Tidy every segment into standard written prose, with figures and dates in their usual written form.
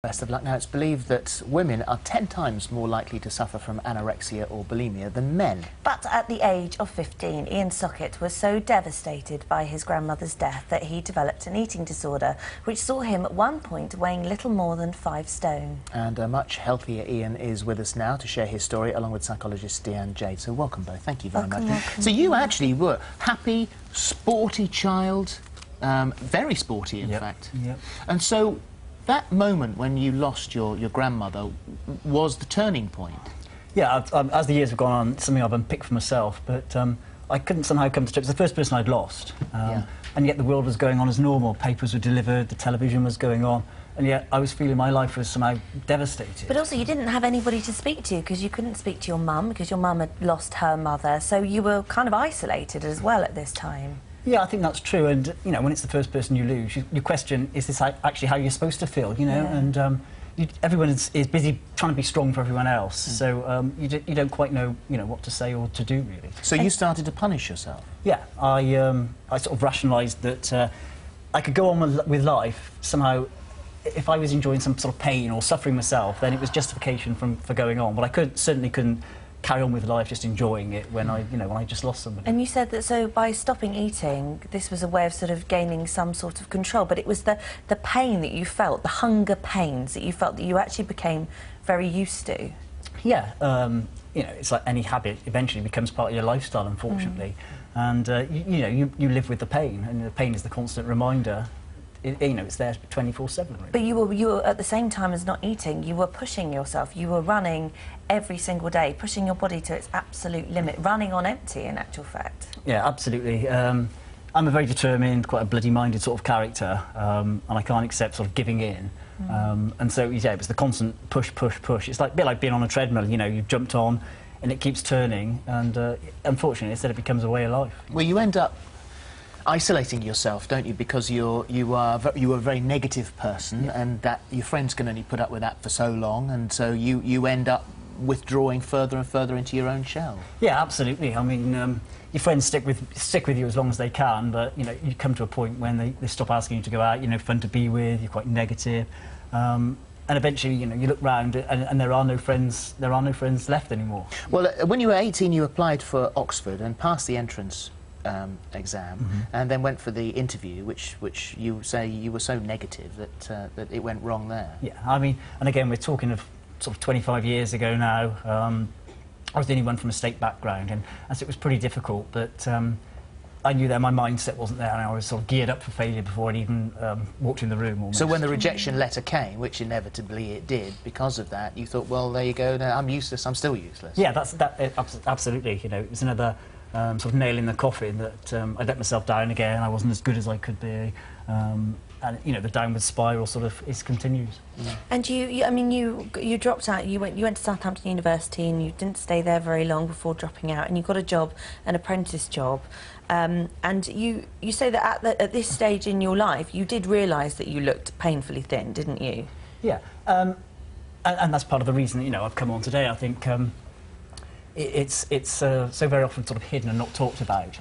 Best of luck. Now, it's believed that women are 10 times more likely to suffer from anorexia or bulimia than men. But at the age of 15, Ian Sockett was so devastated by his grandmother's death that he developed an eating disorder, which saw him at one point weighing little more than 5 stone. And a much healthier Ian is with us now to share his story, along with psychologist Deanne Jade. So welcome both. Thank you very much. Welcome. So you actually were happy, sporty child, very sporty, in fact. Yep. And so that moment when you lost your grandmother was the turning point. Yeah, as the years have gone on, it's something I've unpicked for myself, but I couldn't somehow come to terms. It was the first person I'd lost, and yet the world was going on as normal. Papers were delivered, the television was going on, and yet I was feeling my life was somehow devastated. But also you didn't have anybody to speak to, because you couldn't speak to your mum, because your mum had lost her mother, so you were kind of isolated as well at this time. Yeah, I think that's true, and you know, when it's the first person you lose, you question, is this actually how you're supposed to feel, you know? Yeah. And everyone is busy trying to be strong for everyone else, so you don't quite know, you know, what to say or to do, really. So you started to punish yourself? Yeah, I sort of rationalised that I could go on with life somehow. If I was enjoying some sort of pain or suffering myself, then it was justification for going on. But I certainly couldn't carry on with life just enjoying it when I just lost somebody. And you said that so by stopping eating, this was a way of sort of gaining some sort of control, but it was the pain that you felt, the hunger pains that you felt, that you actually became very used to. Yeah, you know, it's like any habit eventually becomes part of your lifestyle, unfortunately. And you live with the pain, and the pain is the constant reminder. You know, it's there 24/7. Really. But you were at the same time as not eating, you were pushing yourself. You were running every single day, pushing your body to its absolute limit, running on empty, in actual fact. Yeah, absolutely. I'm a very determined, quite a bloody-minded sort of character, and I can't accept sort of giving in. And so, yeah, it was the constant push, push, push. It's like a bit like being on a treadmill. You know, you've jumped on, and it keeps turning, and unfortunately, instead it becomes a way of life. Well, you end up isolating yourself, don't you, because you were a very negative person, and that your friends can only put up with that for so long, and so you end up withdrawing further and further into your own shell. Yeah, absolutely. I mean, your friends stick with you as long as they can, but you know, you come to a point when they stop asking you to go out. You know, fun to be with. You're quite negative, and eventually, you know, you look round and there are no friends. There are no friends left anymore. Well, when you were 18, you applied for Oxford and passed the entrance exam, and then went for the interview, which you say you were so negative that it went wrong there. Yeah, I mean, and again, we're talking of sort of 25 years ago now. I was the only one from a state background, and so it was pretty difficult, but I knew that my mindset wasn't there, and I was sort of geared up for failure before I'd even walked in the room almost. So when the rejection letter came, which inevitably it did, because of that, you thought, well, there you go, no, I'm useless, I'm still useless. Yeah, absolutely. You know, it was another sort of nail in the coffin that I let myself down again. I wasn't as good as I could be, and you know, the downward spiral sort of continues. Yeah. And you dropped out. You went to Southampton University, and you didn't stay there very long before dropping out. And you got a job, an apprentice job. And you say that at this stage in your life, you did realise that you looked painfully thin, didn't you? Yeah, and that's part of the reason that, you know, I've come on today. I think it's so very often sort of hidden and not talked about.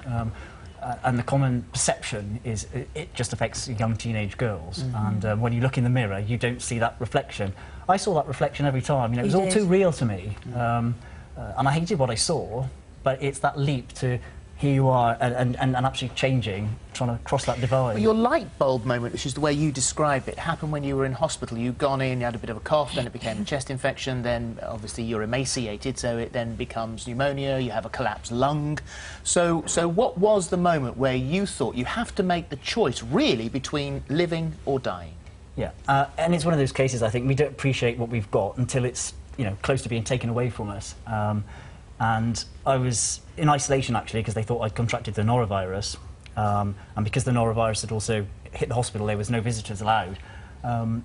And the common perception is it just affects young teenage girls. And when you look in the mirror, you don't see that reflection. I saw that reflection every time. You know, it was all too real to me. And I hated what I saw, but it's that leap to here you are and actually changing, trying to cross that divide. Well, your light bulb moment, which is the way you describe it, happened when you were in hospital. You'd gone in, you had a bit of a cough, then it became a chest infection, then obviously you're emaciated, so it then becomes pneumonia, you have a collapsed lung. So what was the moment where you thought you have to make the choice, really, between living or dying? Yeah, and it's one of those cases, I think, we don't appreciate what we've got until it's, you know, close to being taken away from us. And I was in isolation, actually, because they thought I'd contracted the norovirus. And because the norovirus had also hit the hospital, there was no visitors allowed. And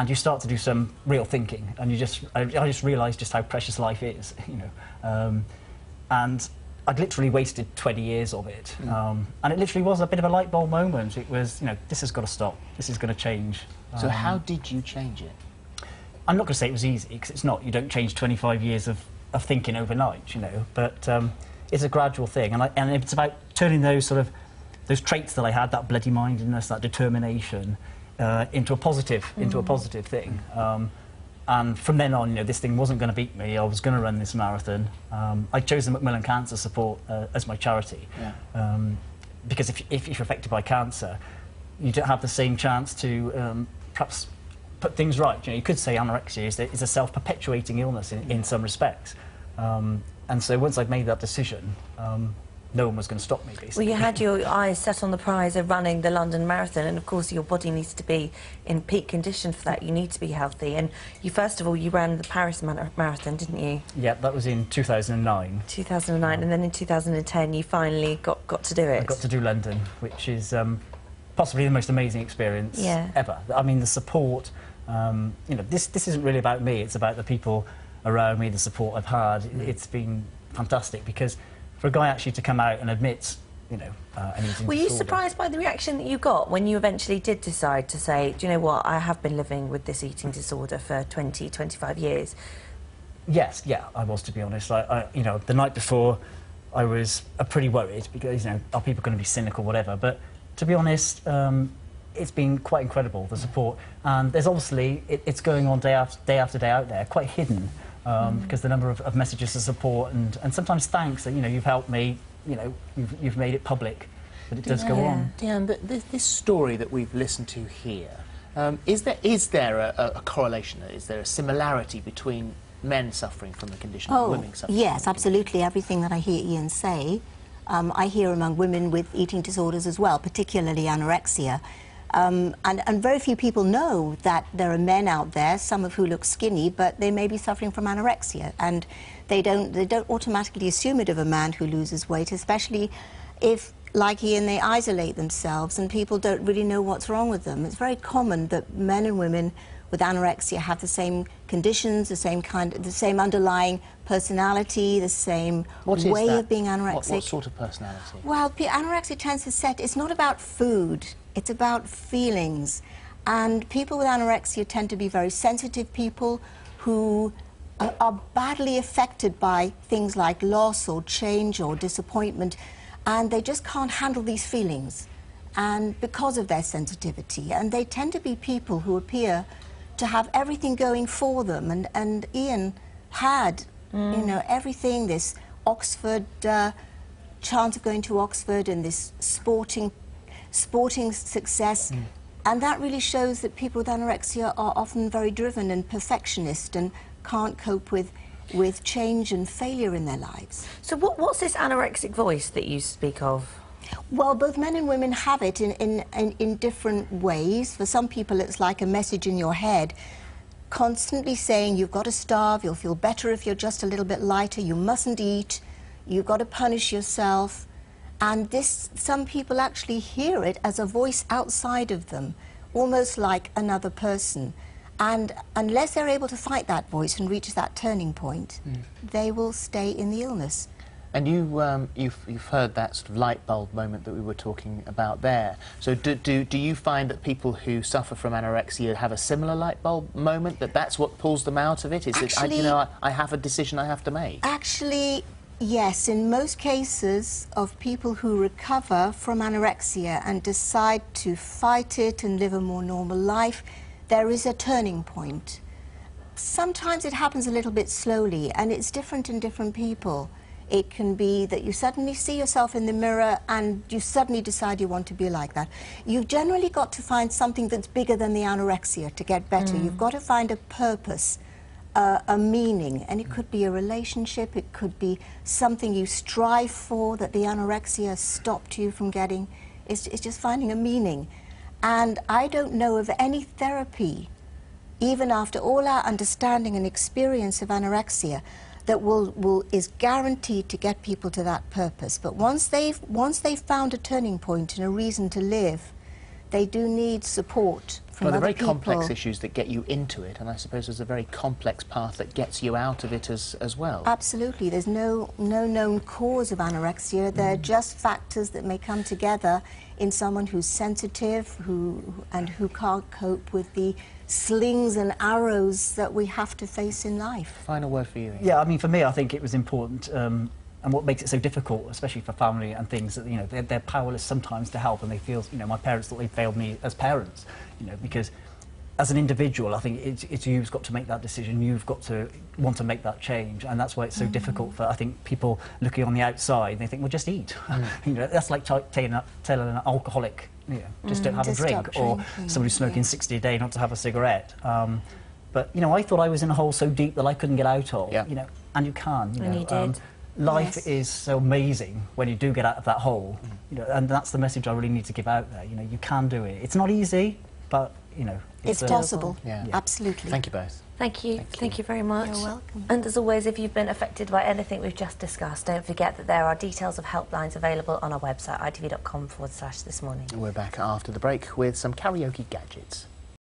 you start to do some real thinking, and I just realised just how precious life is, you know. And I'd literally wasted 20 years of it. And it literally was a bit of a light bulb moment. It was, you know, this has got to stop. This is going to change. So how did you change it? I'm not going to say it was easy, because it's not. You don't change 25 years of thinking overnight, you know, but it's a gradual thing, and it's about turning those traits that I had, that bloody-mindedness, that determination, into a positive thing. And from then on, you know, this thing wasn't going to beat me. I was going to run this marathon. I chose the Macmillan Cancer Support as my charity, because if you're affected by cancer, you don't have the same chance to perhaps put things right. You know, you could say anorexia is a self-perpetuating illness in some respects. And so once I'd made that decision, no one was going to stop me, basically. Well, you had your eyes set on the prize of running the London Marathon, and of course your body needs to be in peak condition for that. You need to be healthy. And you, first of all, you ran the Paris Marathon, didn't you? Yeah, that was in 2009. 2009, and then in 2010 you finally got to do it. I got to do London, which is possibly the most amazing experience ever. I mean, the support, you know, this isn't really about me, it's about the people around me, the support I've had. It's been fantastic, because for a guy actually to come out and admit, you know, an eating Were you disorder. surprised by the reaction that you got when you eventually did decide to say, do you know what, I have been living with this eating disorder for 20, 25 years? Yes, yeah, I was, to be honest. You know, the night before, I was pretty worried, because, you know, are people going to be cynical, whatever. But to be honest, it's been quite incredible, the support. And there's obviously, it's going on day after day out there, quite hidden. Because the number of messages of support and sometimes thanks that, you know, you've helped me, you know, you've made it public, but it does go on. Dan, this story that we've listened to here, is there a correlation? Is there a similarity between men suffering from the condition and women suffering? Yes, absolutely. Everything that I hear Ian say, I hear among women with eating disorders as well, particularly anorexia. And very few people know that there are men out there, some of who look skinny, but they may be suffering from anorexia, and they don't automatically assume it of a man who loses weight, especially if, like Ian, they isolate themselves and people don't really know what's wrong with them. It's very common that men and women with anorexia have the same conditions, the same underlying personality, the same way of being anorexic. What sort of personality? Well, anorexia tends to set, it's not about food, it's about feelings. And people with anorexia tend to be very sensitive people who are badly affected by things like loss or change or disappointment, and they just can't handle these feelings, and because of their sensitivity. And they tend to be people who appear to have everything going for them, and Ian had, you know, everything, this Oxford, chance of going to Oxford, and this sporting success, and that really shows that people with anorexia are often very driven and perfectionist and can't cope with change and failure in their lives. So what's this anorexic voice that you speak of? Well, both men and women have it in different ways. For some people, it's like a message in your head, constantly saying, you've got to starve, you'll feel better if you're just a little bit lighter, you mustn't eat, you've got to punish yourself. And this, some people actually hear it as a voice outside of them, almost like another person. And unless they're able to fight that voice and reach that turning point, they will stay in the illness. And you've heard that sort of light bulb moment that we were talking about there. So do you find that people who suffer from anorexia have a similar light bulb moment, that's what pulls them out of it? Is actually, it, you know, I have a decision I have to make? Actually, yes. In most cases of people who recover from anorexia and decide to fight it and live a more normal life, there is a turning point. Sometimes it happens a little bit slowly, and it's different in different people. It can be that you suddenly see yourself in the mirror and you suddenly decide you want to be like that. You've generally got to find something that's bigger than the anorexia to get better. You've got to find a purpose, a meaning, and it could be a relationship, it could be something you strive for that the anorexia stopped you from getting. It's just finding a meaning. And I don't know of any therapy, even after all our understanding and experience of anorexia, that is guaranteed to get people to that purpose. But once they've found a turning point and a reason to live, they do need support from other people. Well, they're very complex issues that get you into it, and I suppose there's a very complex path that gets you out of it as well. Absolutely. There's no known cause of anorexia. They're just factors that may come together in someone who's sensitive, who can't cope with the slings and arrows that we have to face in life. Final word for you, Ian. Yeah, I mean, for me, I think it was important And what makes it so difficult, especially for family and things, that, you know, they're powerless sometimes to help, and they feel, you know, my parents thought they failed me as parents, you know, because as an individual, I think it's you who's got to make that decision. You've got to want to make that change, and that's why it's so difficult for, I think, people looking on the outside. They think, well, just eat. You know, that's like telling an alcoholic, you know, just don't have a Just drink, stop or drinking, somebody who's smoking yes. 60 a day not to have a cigarette. But you know, I thought I was in a hole so deep that I couldn't get out of. Yeah. You know, and you can. You And know, you did. Life Yes. is so amazing when you do get out of that hole. You know, and that's the message I really need to give out there. You know, you can do it. It's not easy, but you know, It's a- possible, Yeah. absolutely. Thank you both. Thank you. Thank you very much. You're welcome. And as always, if you've been affected by anything we've just discussed, don't forget that there are details of helplines available on our website, itv.com/thismorning. We're back after the break with some karaoke gadgets.